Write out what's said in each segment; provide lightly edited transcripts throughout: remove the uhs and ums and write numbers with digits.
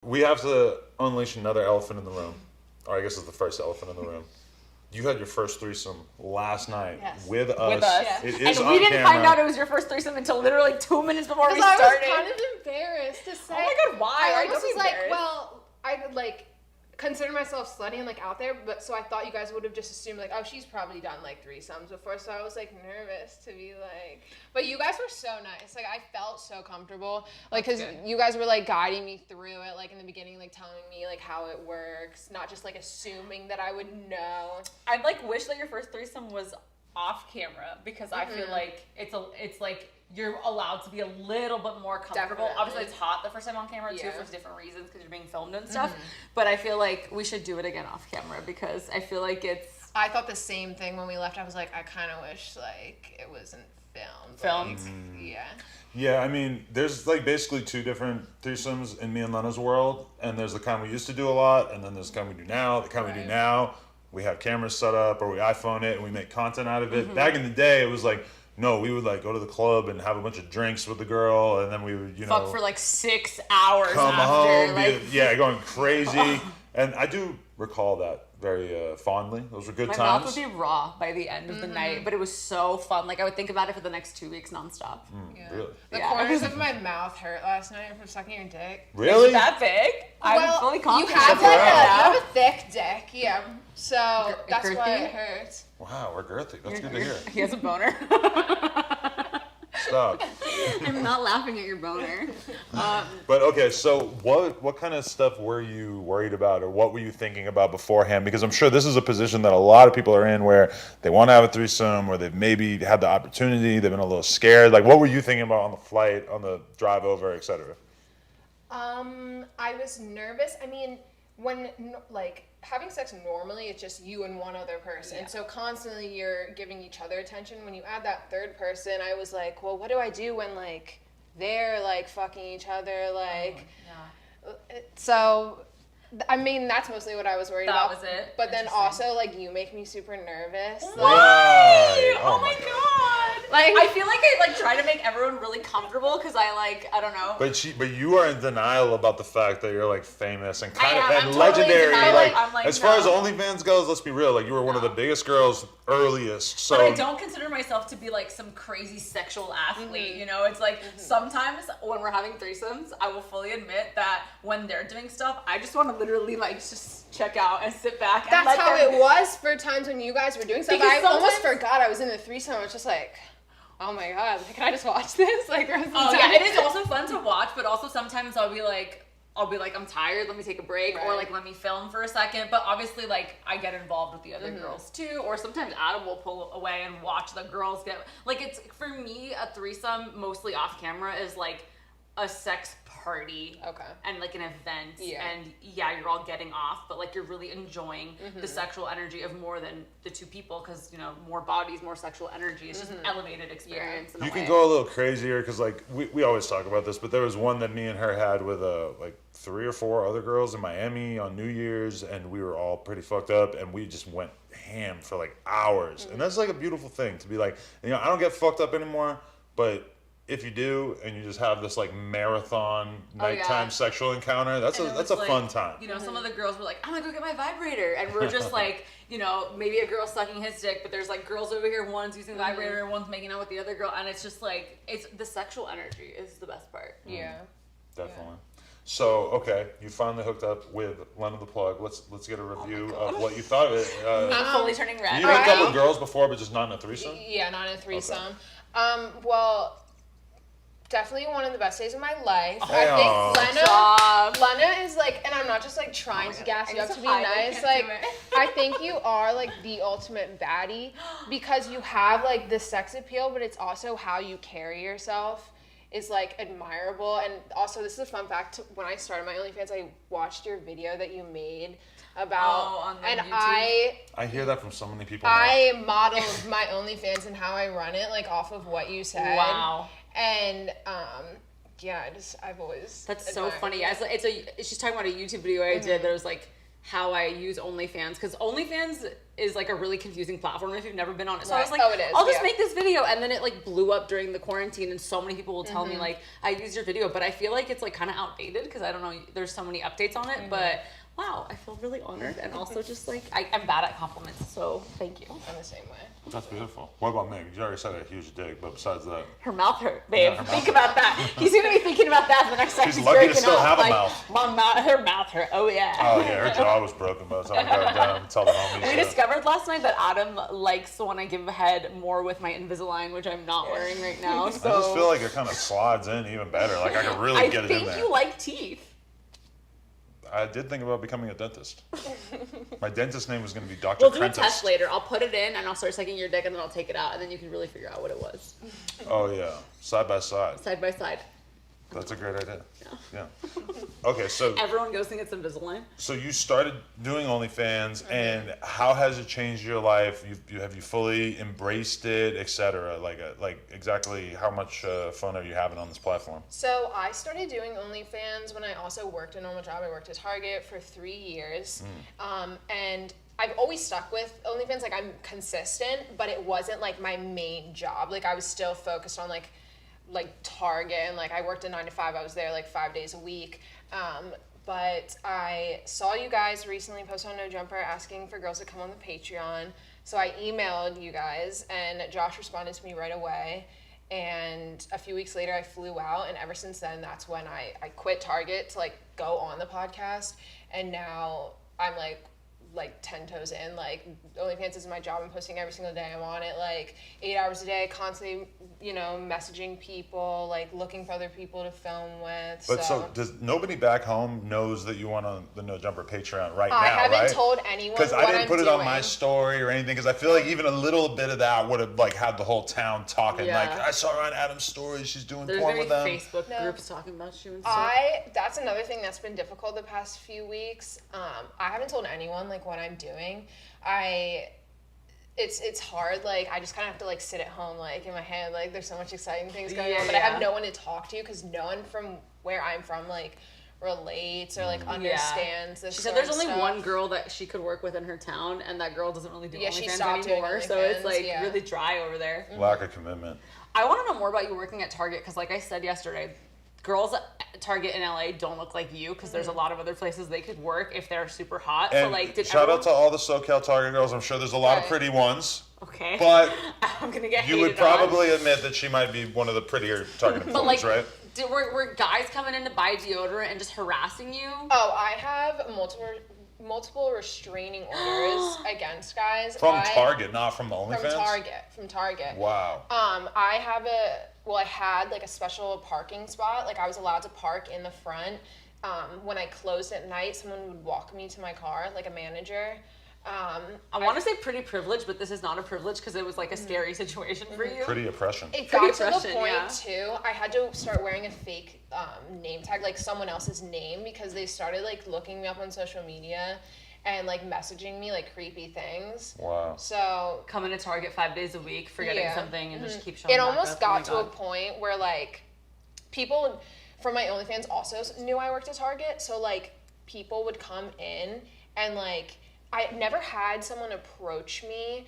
We have to unleash another elephant in the room. Or I guess it's the first elephant in the room. You had your first threesome last night with us. With us. Yeah. It and is we on didn't camera. find out it was your first threesome until literally 2 minutes before we I started. was kind of embarrassed to say. Oh my god, why? I almost was like, well, I like consider myself slutty and like out there, but so I thought you guys would have just assumed like, oh, she's probably done like threesomes before, so I was like nervous to be like, but you guys were so nice. Like I felt so comfortable, like because you guys were like guiding me through it, like in the beginning, like telling me like how it works, not just like assuming that I would know. I'd like wish that your first threesome was off camera because I feel like it's like you're allowed to be a little bit more comfortable. Definitely. Obviously, it's hot the first time on camera too Yeah. for different reasons because you're being filmed and stuff. But I feel like we should do it again off camera because I feel like it's I thought the same thing when we left. I was like, I kind of wish like it wasn't filmed. Like, yeah. Yeah, I mean, there's like basically two different threesomes in me and Lena's world, and there's the kind we used to do a lot, and then there's the kind we do now. The kind we do now, we have cameras set up, or we iPhone it, and we make content out of it. Back in the day, it was like, no, we would like go to the club and have a bunch of drinks with the girl, and then we would, fuck for like 6 hours come after. home, Like, going crazy. And I do recall that very fondly. Those were good my times. mouth would be raw by the end of the night, but it was so fun. Like I would think about it for the next 2 weeks nonstop. Yeah. Really? The corners of my mouth hurt last night from sucking your dick. Really? Is that big? I'm fully You confident. have Check it out. you have a thick dick, yeah. So that's why girthy? it hurts. Wow, we're girthy. That's good to hear. He has a boner. Stop. I'm not laughing at your boner. But okay, so what kind of stuff were you worried about, or what were you thinking about beforehand? Because I'm sure this is a position that a lot of people are in, where they want to have a threesome, or they've maybe had the opportunity, they've been a little scared. Like, what were you thinking about on the flight, on the drive over, etc.? I was nervous. I mean, when like having sex normally, it's just you and one other person. Yeah. So constantly you're giving each other attention. When you add that third person, I was like, well, what do I do when like they're like fucking each other? Like, so I mean, that's mostly what I was worried about. That was it? But then also, like, you make me super nervous. Why? Oh my god! Like, I feel like I like try to make everyone really comfortable because I don't know. But you are in denial about the fact that you're like famous and kind of I'm and totally legendary. denial. Like, I'm like, as far as no. OnlyFans goes, let's be real. Like, you were one of the biggest girls earliest. So But I don't consider myself to be like some crazy sexual athlete, you know? It's like sometimes when we're having threesomes, I will fully admit that when they're doing stuff, I just want to literally like just check out and sit back and that's let how them... it was for times when you guys were doing stuff. Because I almost sometimes- forgot I was in the threesome. I was just like, oh my god, can I just watch this? Like, the rest of the Oh time? yeah, it is also fun to watch, but also sometimes I'll be like, I'm tired, let me take a break, or Right. like let me film for a second. But obviously, like, I get involved with the other girls too, or sometimes Adam will pull away and watch the girls get, like, it's, for me, a threesome, mostly off camera, is like a sex party. Okay. And like an event. Yeah. And yeah, you're all getting off, but like you're really enjoying the sexual energy of more than the two people, because, you know, more bodies, more sexual energy. It's just an elevated experience. In a you can way. go a little crazier because, like, we always talk about this, but there was one that me and her had with like 3 or 4 other girls in Miami on New Year's, and we were all pretty fucked up, and we just went ham for like hours. And that's like a beautiful thing to be like, you know, I don't get fucked up anymore, but if you do, and you just have this like marathon nighttime sexual encounter, that's And it that's was a like, fun time. You know, some of the girls were like, I'm gonna go get my vibrator. And we're just like, you know, maybe a girl sucking his dick, but there's like girls over here, one's using the vibrator, one's making out with the other girl. And it's just like, it's the sexual energy is the best part. Yeah. Definitely. So, okay, you finally hooked up with Lena the Plug. Let's get a review of what you thought of it. I'm fully turning red. You hooked up with girls before, but just not in a threesome? Yeah, not in a threesome. Well, definitely one of the best days of my life. I think Lena is like, and I'm not just like trying to gas you up to be nice. Like, I think you are like the ultimate baddie because you have like the sex appeal, but it's also how you carry yourself is like admirable. And also, this is a fun fact. When I started my OnlyFans, I watched your video that you made about, on the and YouTube? I hear that from so many people now. I modeled my OnlyFans and how I run it like off of what you said. Wow. And yeah, I've always That's so admired funny. it. She's talking about a YouTube video I did that was like how I use OnlyFans, because OnlyFans is like a really confusing platform if you've never been on it. So I was like, it is, I'll just make this video, and then it like blew up during the quarantine, and so many people will tell me like, I used your video, but I feel like it's like kind of outdated because I don't know, there's so many updates on it, but wow, I feel really honored, and also just like I'm bad at compliments, so thank you. I'm the same way. That's beautiful. What about me? You already said I had a huge dick, but besides that, Her mouth hurt, babe. her Think mouth about that. He's gonna be thinking about that the next time She's he's lucky to jerking still off. have a Like, mouth. her mouth hurt. Oh yeah. oh yeah, her jaw was broken by the time I got down. Tell the homies. We discovered last night that Adam likes when I give head more with my Invisalign, which I'm not wearing right now. So I just feel like it kind of slides in even better. Like I could really get it in I there. think you like teeth. I did think about becoming a dentist. My dentist name was going to be Dr. We'll do a Prentice. test later. I'll put it in and I'll start sucking your dick and then I'll take it out and then you can really figure out what it was. Oh yeah, side by side. Side by side. That's a great idea. Yeah. Okay, so Everyone goes and gets Invisalign. so you started doing OnlyFans, and how has it changed your life? Have you fully embraced it, etc.? Like exactly how much fun are you having on this platform? So I started doing OnlyFans when I also worked a normal job. I worked at Target for 3 years. And I've always stuck with OnlyFans. Like I'm consistent, but it wasn't like my main job. Like I was still focused on like Target, and like I worked a 9 to 5. I was there like 5 days a week. But I saw you guys recently post on No Jumper asking for girls to come on the Patreon. So I emailed you guys, and Josh responded to me right away. And a few weeks later, I flew out, and ever since then, that's when I quit Target to like go on the podcast. And now I'm like 10 toes in. Like OnlyFans is my job. I'm posting every single day. I'm on it like 8 hours a day, constantly, messaging people, like looking for other people to film with. But so does nobody back home knows that you want on the No Jumper Patreon right now, I haven't right? told anyone Because I didn't I'm put it doing. on my story or anything. Because I feel like even a little bit of that would have like had the whole town talking. Yeah. Like I saw her on Adam's story. She's doing There's porn gonna with be them. Facebook groups talking about you and stuff. That's another thing that's been difficult the past few weeks. I haven't told anyone like what I'm doing. It's hard. Like I just kind of have to like sit at home, like in my head, like there's so much exciting things going on, but I have no one to talk to because no one from where I'm from like relates or like understands this. She said there's only one girl that she could work with in her town, and that girl doesn't really do she OnlyFans stopped doing anymore. So it's like OnlyFans, really dry over there. Lack of commitment. I want to know more about you working at Target because, like I said yesterday, girls at Target in LA don't look like you because there's a lot of other places they could work if they're super hot. And so like, did shout everyone... out to all the SoCal Target girls. I'm sure there's a lot of pretty ones. Okay. But I'm gonna get you would hated on. probably admit that she might be one of the prettier Target But like, employees, right? were guys coming in to buy deodorant and just harassing you? Oh, I have multiple restraining orders against guys. From Target, not from the OnlyFans? From Target. Wow. I had like a special parking spot. Like I was allowed to park in the front. When I closed at night, someone would walk me to my car, like a manager. I want to say pretty privileged, but this is not a privilege because it was like a scary situation for you. Pretty oppression. It got to the point too, I had to start wearing a fake name tag, like someone else's name, because they started like looking me up on social media and like messaging me like creepy things. Wow. So coming to Target 5 days a week, forgetting something, and just keep showing it back almost up. got to a point where like people from my OnlyFans also knew I worked at Target, so like people would come in and like I never had someone approach me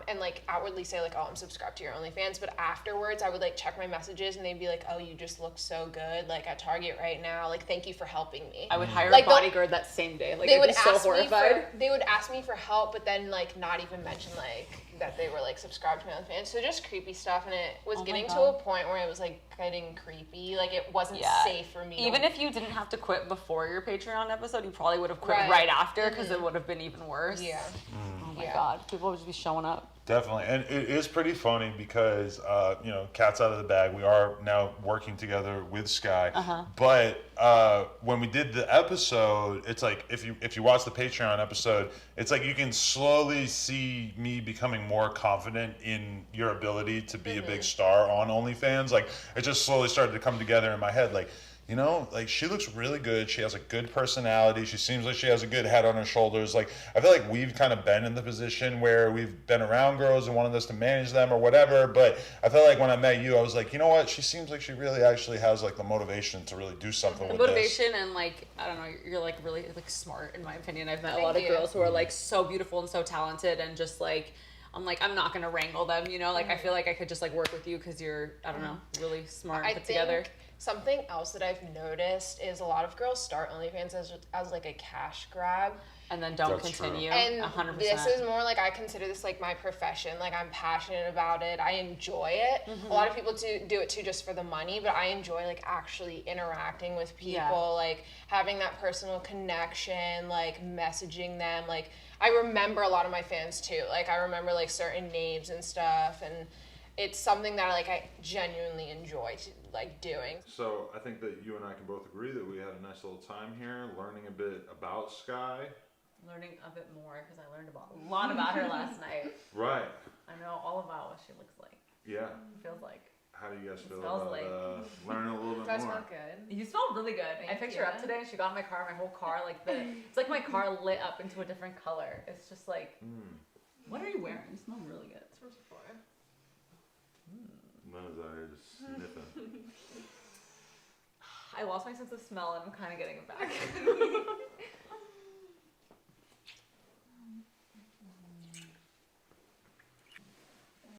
and like outwardly say like, oh, I'm subscribed to your OnlyFans, but afterwards I would like check my messages and they'd be like, oh, you just look so good like at Target right now, like thank you for helping me. I would hire like, a bodyguard that same day. Like they would be so ask horrified. they would ask me for help, but then like not even mention like that they were like subscribed to my OnlyFans. So just creepy stuff, and it was getting to a point where it was like getting creepy. Like it wasn't safe for me. Even if you didn't have to quit before your Patreon episode, you probably would have quit right after because it would have been even worse. Yeah. Oh my God, people would just be showing up. Definitely. And it is pretty funny because, cat's out of the bag. We are now working together with Sky. But when we did the episode, it's like if you watch the Patreon episode, it's like you can slowly see me becoming more confident in your ability to be a big star on OnlyFans. Like it just slowly started to come together in my head. Like you know, like she looks really good. She has a good personality. She seems like she has a good head on her shoulders. Like I feel like we've kind of been in the position where we've been around girls and wanted us to manage them or whatever. But I felt like when I met you, I was like, you know what? She seems like she really actually has like the motivation to really do something with motivation this. And like I don't know, you're like really like smart in my opinion. I've met a lot of girls who are like so beautiful and so talented and just like I'm like, I'm not gonna wrangle them, you know? Like, I feel like I could just, like, work with you because you're, I don't know, really smart and put together. Something else that I've noticed is a lot of girls start OnlyFans as like a cash grab. And then don't continue. True. And 100%. This is more like I consider this like my profession. Like I'm passionate about it. I enjoy it. A lot of people do it too just for the money, but I enjoy like actually interacting with people, like having that personal connection, like messaging them. Like I remember a lot of my fans too. Like I remember like certain names and stuff, and it's something that like I genuinely enjoy like doing. So I think that you and I can both agree that we had a nice little time here, learning a bit about Sky. Learning a bit more because I learned a lot about her last night. Right. I know all about what she looks like. Yeah. Feels like. How do you guys feel about learning a little bit more? Does smell good. You smell really good. I picked her up today and she got in my car. My whole car, like it's like my car lit up into a different color. It's just like, what are you wearing? You smell really good. It's from Sephora. Lena's out here just sniffing. I lost my sense of smell and I'm kind of getting it back.